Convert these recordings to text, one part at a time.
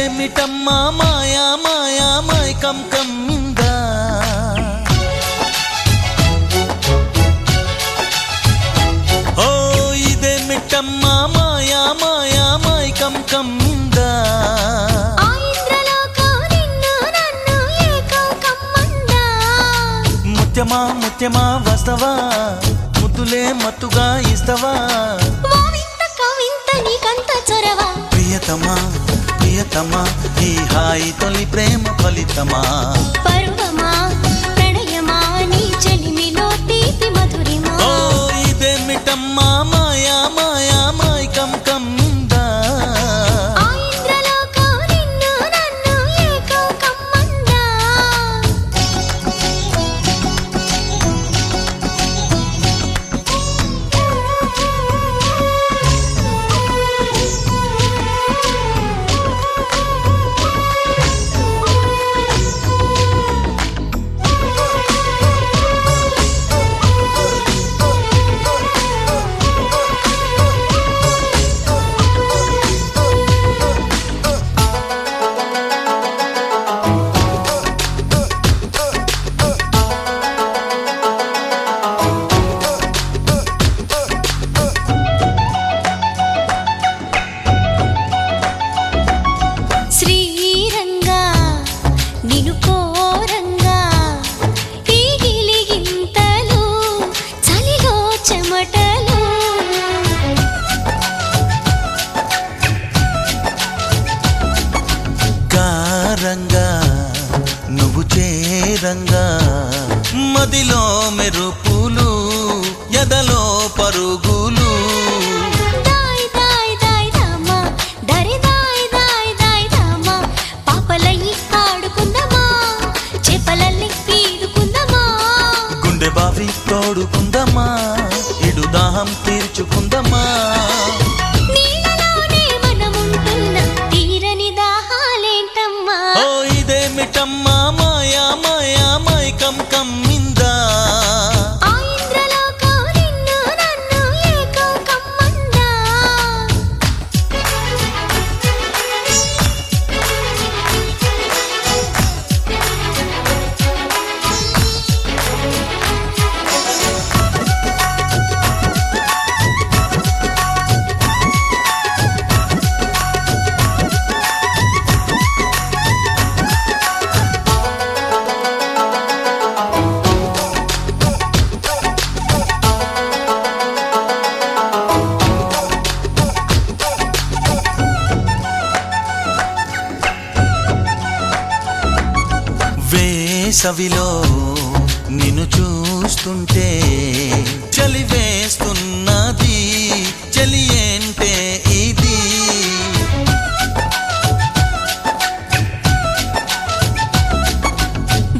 ఇదేమిటమ్మా మాయా మాయా మైకం కమ్మిందా ఓ ఇదేమిటమ్మా మాయా మాయా మైకం కమ్మిందా ముత్యమా ముత్యమా వస్తవా ముద్దులే మత్తుగా ఇస్తవా ప్రియతమా ప్రియతమా ఈ హాయి తొలి ప్రేమ ఫలితమా పరువమా ప్రణయమా నీ చెలిమిలో తీపి మధురిమా ఓ ఇదేమిటమ్మా మాయా మాయా మైకం కమ్మిందా నువ్వు చేరంగా మదిలో మెరుపులు ఎదలో పరుగులు పాపలయ్యి ఆడుకుందమా చేపలల్ని పీడుకుందమా గుండె బావి తోడుకుందమా ఇడు దాహం తీర్చుకుందమా ఇదేమిటమ్మా మాయా మాయా మైకం కమ్మిందా వేసవిలో నిన్ను చూస్తుంటే చలి వేస్తున్నది చలి ఏంటే ఇది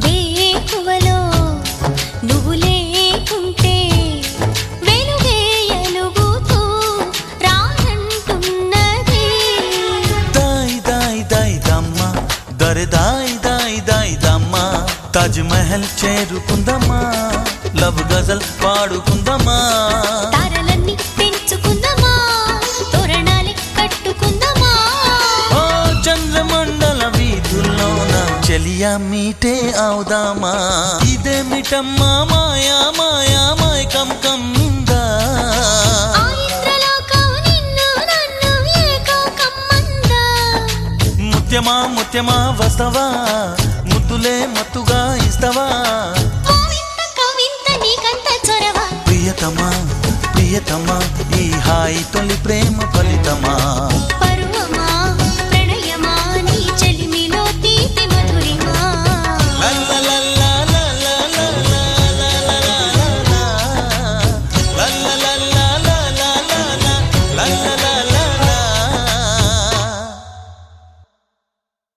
వేకువలో నువ్వు లేకుంటే వెలుగే ఎలుగుతూ రానంటున్నది దాయ్ దాయ్ దాయ్ దమ్మ దరి దాయ్ దాయ్ దాయ్ దమ్మ తాజ్ మహల్ చేరుకుందమా లవ్ గజల్ పాడుకుందమా తారలన్నీ పెంచుకుందమా తోరణాలే కట్టుకుందమా ఓ చంద్రమండల వీధుల్లోన చెలియా మీటే అవుదామా ఇదేమిటమ్మా మాయా మాయా మైకం కమ్మిందా ముత్యమా ముత్యమా వస్తవా ముద్దులే మత్తుగా ఇస్తవా ప్రియతమా ప్రియతమా ఈ హాయి తొలి ప్రేమ ఫలితమా